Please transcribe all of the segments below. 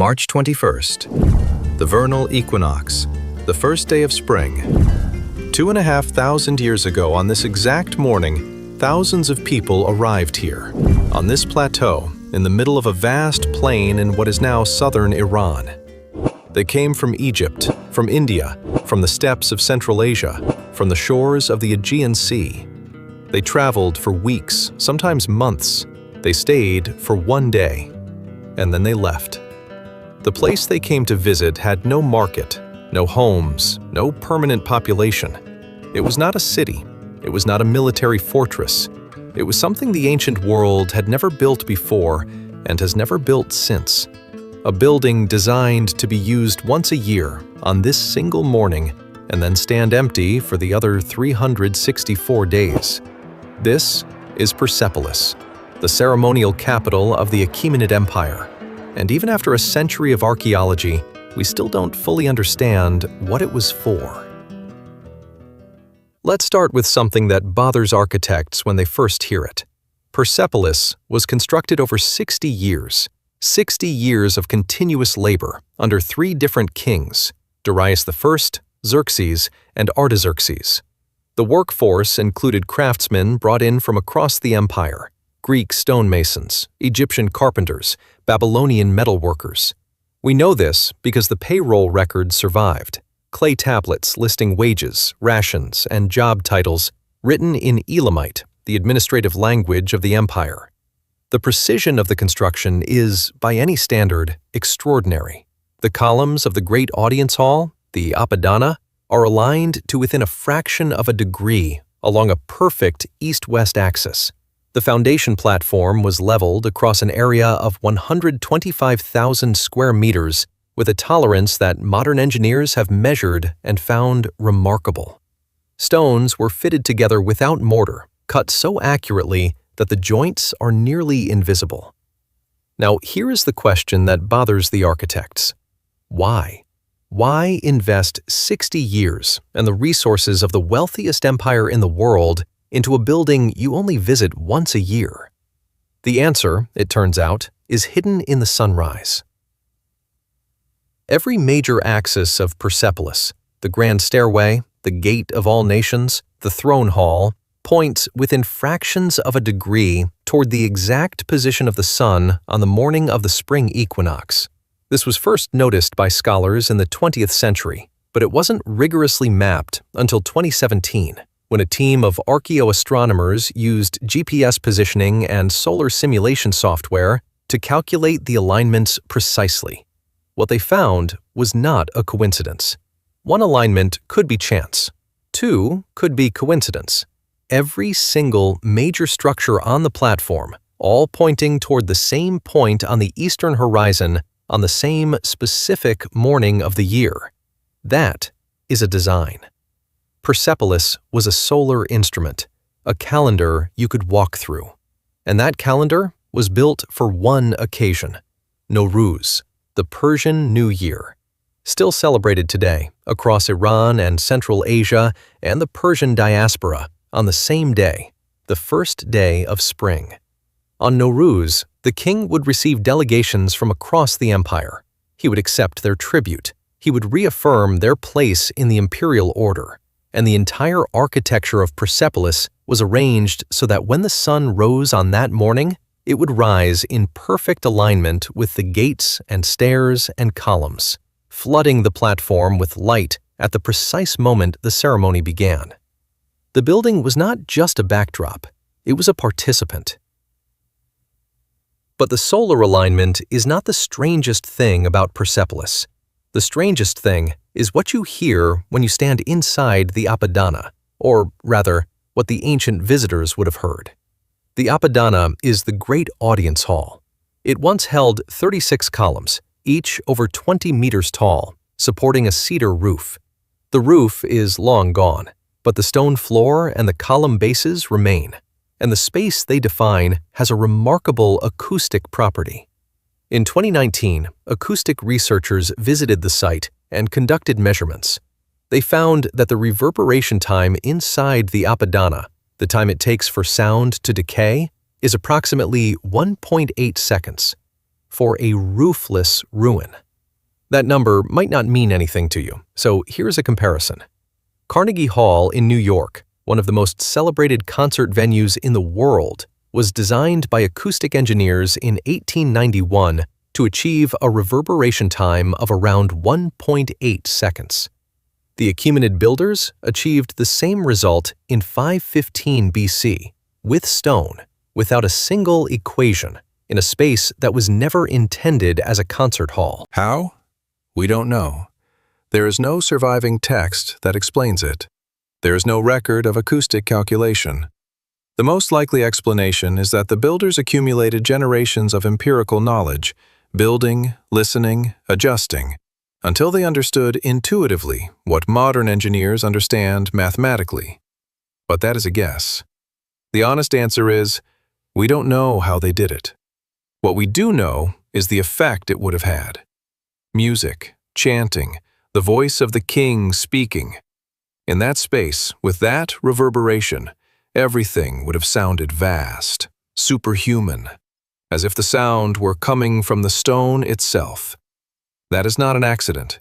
March 21st, the vernal equinox, the first day of spring. 2,500 years ago on this exact morning, thousands of people arrived here, on this plateau, in the middle of a vast plain in what is now southern Iran. They came from Egypt, from India, from the steppes of Central Asia, from the shores of the Aegean Sea. They traveled for weeks, sometimes months. They stayed for one day, and then they left. The place they came to visit had no market, no homes, no permanent population. It was not a city. It was not a military fortress. It was something the ancient world had never built before and has never built since. A building designed to be used once a year on this single morning and then stand empty for the other 364 days. This is Persepolis, the ceremonial capital of the Achaemenid Empire. And even after a century of archaeology, we still don't fully understand what it was for. Let's start with something that bothers architects when they first hear it. Persepolis was constructed over 60 years. 60 years of continuous labor under 3 different kings, Darius I, Xerxes, and Artaxerxes. The workforce included craftsmen brought in from across the empire, Greek stonemasons, Egyptian carpenters, Babylonian metalworkers. We know this because the payroll records survived, clay tablets listing wages, rations, and job titles written in Elamite, the administrative language of the empire. The precision of the construction is, by any standard, extraordinary. The columns of the great audience hall, the Apadana, are aligned to within a fraction of a degree along a perfect east-west axis. The foundation platform was leveled across an area of 125,000 square meters with a tolerance that modern engineers have measured and found remarkable. Stones were fitted together without mortar, cut so accurately that the joints are nearly invisible. Now, here is the question that bothers the architects. Why? Why invest 60 years and the resources of the wealthiest empire in the world into a building you only visit once a year? The answer, it turns out, is hidden in the sunrise. Every major axis of Persepolis, the grand stairway, the gate of all nations, the throne hall, points within fractions of a degree toward the exact position of the sun on the morning of the spring equinox. This was first noticed by scholars in the 20th century, but it wasn't rigorously mapped until 2017, when a team of archaeoastronomers used GPS positioning and solar simulation software to calculate the alignments precisely. What they found was not a coincidence. One alignment could be chance. 2 could be coincidence. Every single major structure on the platform, all pointing toward the same point on the eastern horizon on the same specific morning of the year. That is a design. Persepolis was a solar instrument, a calendar you could walk through. And that calendar was built for one occasion, Nowruz, the Persian New Year, still celebrated today across Iran and Central Asia and the Persian diaspora on the same day, the first day of spring. On Nowruz, the king would receive delegations from across the empire. He would accept their tribute. He would reaffirm their place in the imperial order. And the entire architecture of Persepolis was arranged so that when the sun rose on that morning, it would rise in perfect alignment with the gates and stairs and columns, flooding the platform with light at the precise moment the ceremony began. The building was not just a backdrop, it was a participant. But the solar alignment is not the strangest thing about Persepolis. The strangest thing is what you hear when you stand inside the Apadana, or rather, what the ancient visitors would have heard. The Apadana is the great audience hall. It once held 36 columns, each over 20 meters tall, supporting a cedar roof. The roof is long gone, but the stone floor and the column bases remain, and the space they define has a remarkable acoustic property. In 2019, acoustic researchers visited the site and conducted measurements. They found that the reverberation time inside the Apadana, the time it takes for sound to decay, is approximately 1.8 seconds. for a roofless ruin. That number might not mean anything to you, so here's a comparison. Carnegie Hall in New York, one of the most celebrated concert venues in the world, was designed by acoustic engineers in 1891 to achieve a reverberation time of around 1.8 seconds. The Achaemenid builders achieved the same result in 515 BC, with stone, without a single equation, in a space that was never intended as a concert hall. How? We don't know. There is no surviving text that explains it. There is no record of acoustic calculation. The most likely explanation is that the builders accumulated generations of empirical knowledge, building, listening, adjusting, until they understood intuitively what modern engineers understand mathematically. But that is a guess. The honest answer is, we don't know how they did it. What we do know is the effect it would have had. Music, chanting, the voice of the king speaking. In that space, with that reverberation, everything would have sounded vast, superhuman, as if the sound were coming from the stone itself. That is not an accident.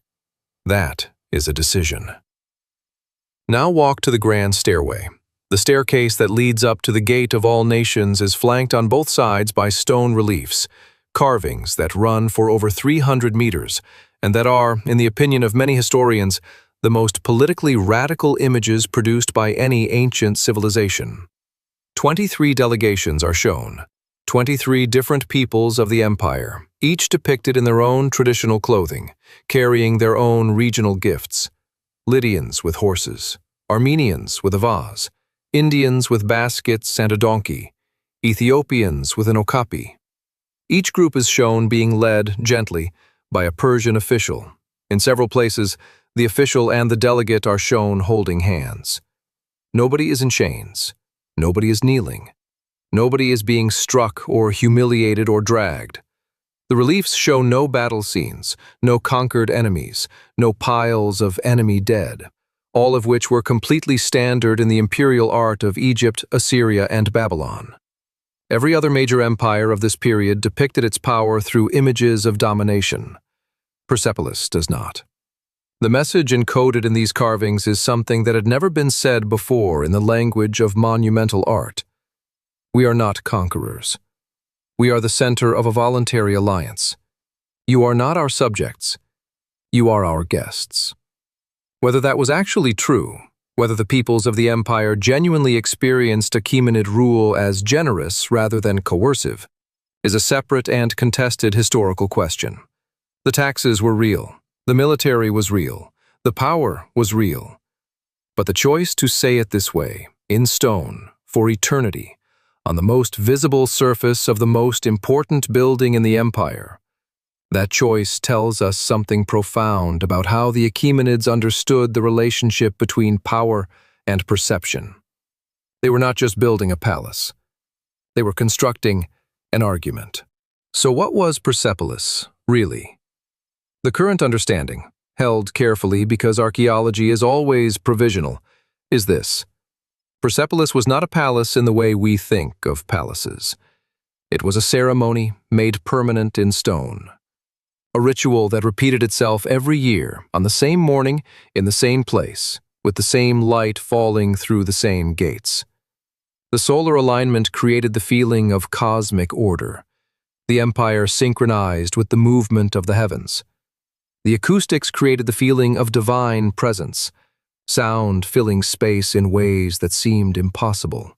That is a decision. Now walk to the grand stairway. The staircase that leads up to the gate of all nations is flanked on both sides by stone reliefs, carvings that run for over 300 meters, and that are, in the opinion of many historians, the most politically radical images produced by any ancient civilization. 23 delegations are shown, 23 different peoples of the empire, each depicted in their own traditional clothing, carrying their own regional gifts. Lydians with horses, Armenians with a vase, Indians with baskets and a donkey, Ethiopians with an okapi. Each group is shown being led, gently, by a Persian official. In several places, the official and the delegate are shown holding hands. Nobody is in chains. Nobody is kneeling. Nobody is being struck or humiliated or dragged. The reliefs show no battle scenes, no conquered enemies, no piles of enemy dead, all of which were completely standard in the imperial art of Egypt, Assyria, and Babylon. Every other major empire of this period depicted its power through images of domination. Persepolis does not. The message encoded in these carvings is something that had never been said before in the language of monumental art. We are not conquerors. We are the center of a voluntary alliance. You are not our subjects. You are our guests. Whether that was actually true, whether the peoples of the empire genuinely experienced Achaemenid rule as generous rather than coercive, is a separate and contested historical question. The taxes were real. The military was real. The power was real. But the choice to say it this way, in stone, for eternity, on the most visible surface of the most important building in the empire, that choice tells us something profound about how the Achaemenids understood the relationship between power and perception. They were not just building a palace. They were constructing an argument. So what was Persepolis, really? The current understanding, held carefully because archaeology is always provisional, is this. Persepolis was not a palace in the way we think of palaces. It was a ceremony made permanent in stone. A ritual that repeated itself every year, on the same morning, in the same place, with the same light falling through the same gates. The solar alignment created the feeling of cosmic order. The empire synchronized with the movement of the heavens. The acoustics created the feeling of divine presence, sound filling space in ways that seemed impossible.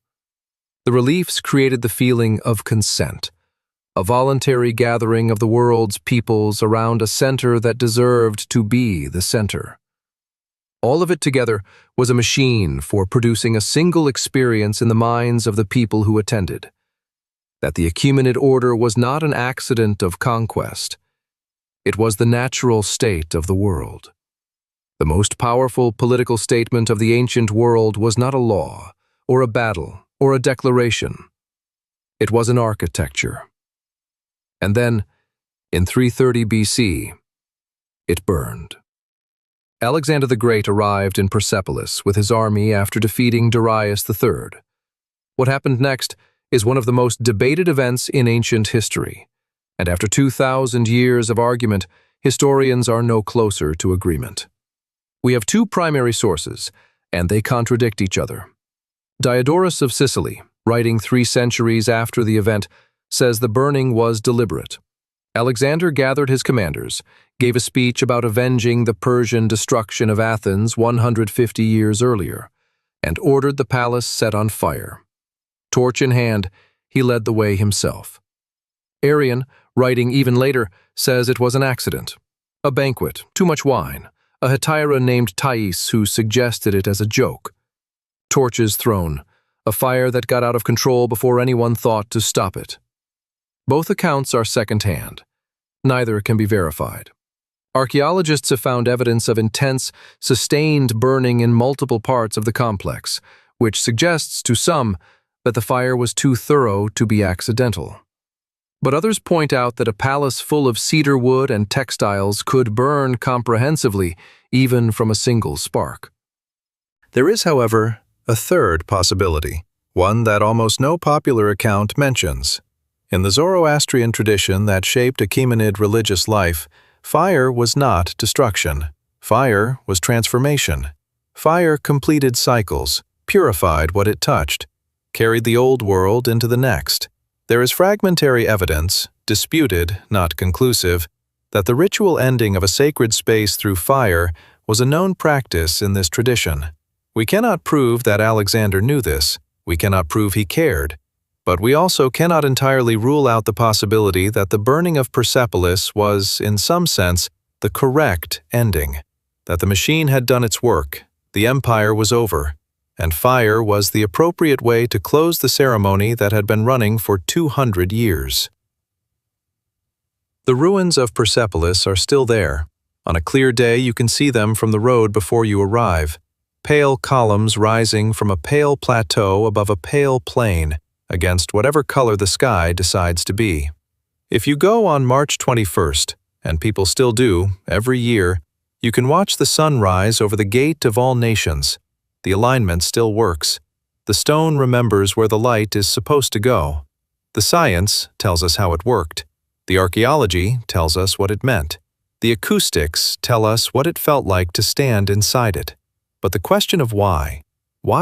The reliefs created the feeling of consent, a voluntary gathering of the world's peoples around a center that deserved to be the center. All of it together was a machine for producing a single experience in the minds of the people who attended. That the Achaemenid order was not an accident of conquest. It was the natural state of the world. The most powerful political statement of the ancient world was not a law, or a battle, or a declaration. It was an architecture. And then, in 330 BC, it burned. Alexander the Great arrived in Persepolis with his army after defeating Darius III. What happened next is one of the most debated events in ancient history. And after 2,000 years of argument, historians are no closer to agreement. We have two primary sources, and they contradict each other. Diodorus of Sicily, writing 3 centuries after the event, says the burning was deliberate. Alexander gathered his commanders, gave a speech about avenging the Persian destruction of Athens 150 years earlier, and ordered the palace set on fire. Torch in hand, he led the way himself. Arrian, writing even later, says it was an accident. A banquet, too much wine, a hetaira named Thais who suggested it as a joke. Torches thrown, a fire that got out of control before anyone thought to stop it. Both accounts are second-hand. Neither can be verified. Archaeologists have found evidence of intense, sustained burning in multiple parts of the complex, which suggests to some that the fire was too thorough to be accidental. But others point out that a palace full of cedar wood and textiles could burn comprehensively, even from a single spark. There is, however, a third possibility, one that almost no popular account mentions. In the Zoroastrian tradition that shaped Achaemenid religious life, fire was not destruction. Fire was transformation. Fire completed cycles, purified what it touched, carried the old world into the next. There is fragmentary evidence, disputed, not conclusive, that the ritual ending of a sacred space through fire was a known practice in this tradition. We cannot prove that Alexander knew this. We cannot prove he cared. But we also cannot entirely rule out the possibility that the burning of Persepolis was, in some sense, the correct ending, that the machine had done its work, the empire was over, and fire was the appropriate way to close the ceremony that had been running for 200 years. The ruins of Persepolis are still there. On a clear day you can see them from the road before you arrive, pale columns rising from a pale plateau above a pale plain, against whatever color the sky decides to be. If you go on March 21st, and people still do, every year, you can watch the sun rise over the gate of all nations. The alignment still works. The stone remembers where the light is supposed to go. The science tells us how it worked. The archaeology tells us what it meant. The acoustics tell us what it felt like to stand inside it. But the question of why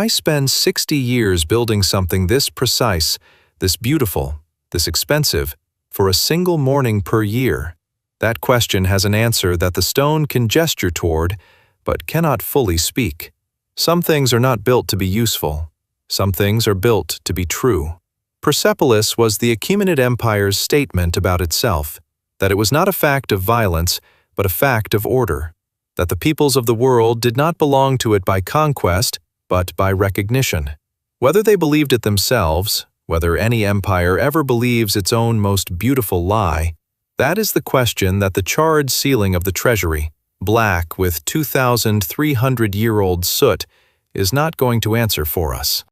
spend 60 years building something this precise, this beautiful, this expensive, for a single morning per year? That question has an answer that the stone can gesture toward, but cannot fully speak. Some things are not built to be useful. Some things are built to be true. Persepolis was the Achaemenid Empire's statement about itself, that it was not a fact of violence, but a fact of order, that the peoples of the world did not belong to it by conquest, but by recognition. Whether they believed it themselves, whether any empire ever believes its own most beautiful lie, that is the question that the charred ceiling of the treasury, black with 2,300-year-old soot, is not going to answer for us.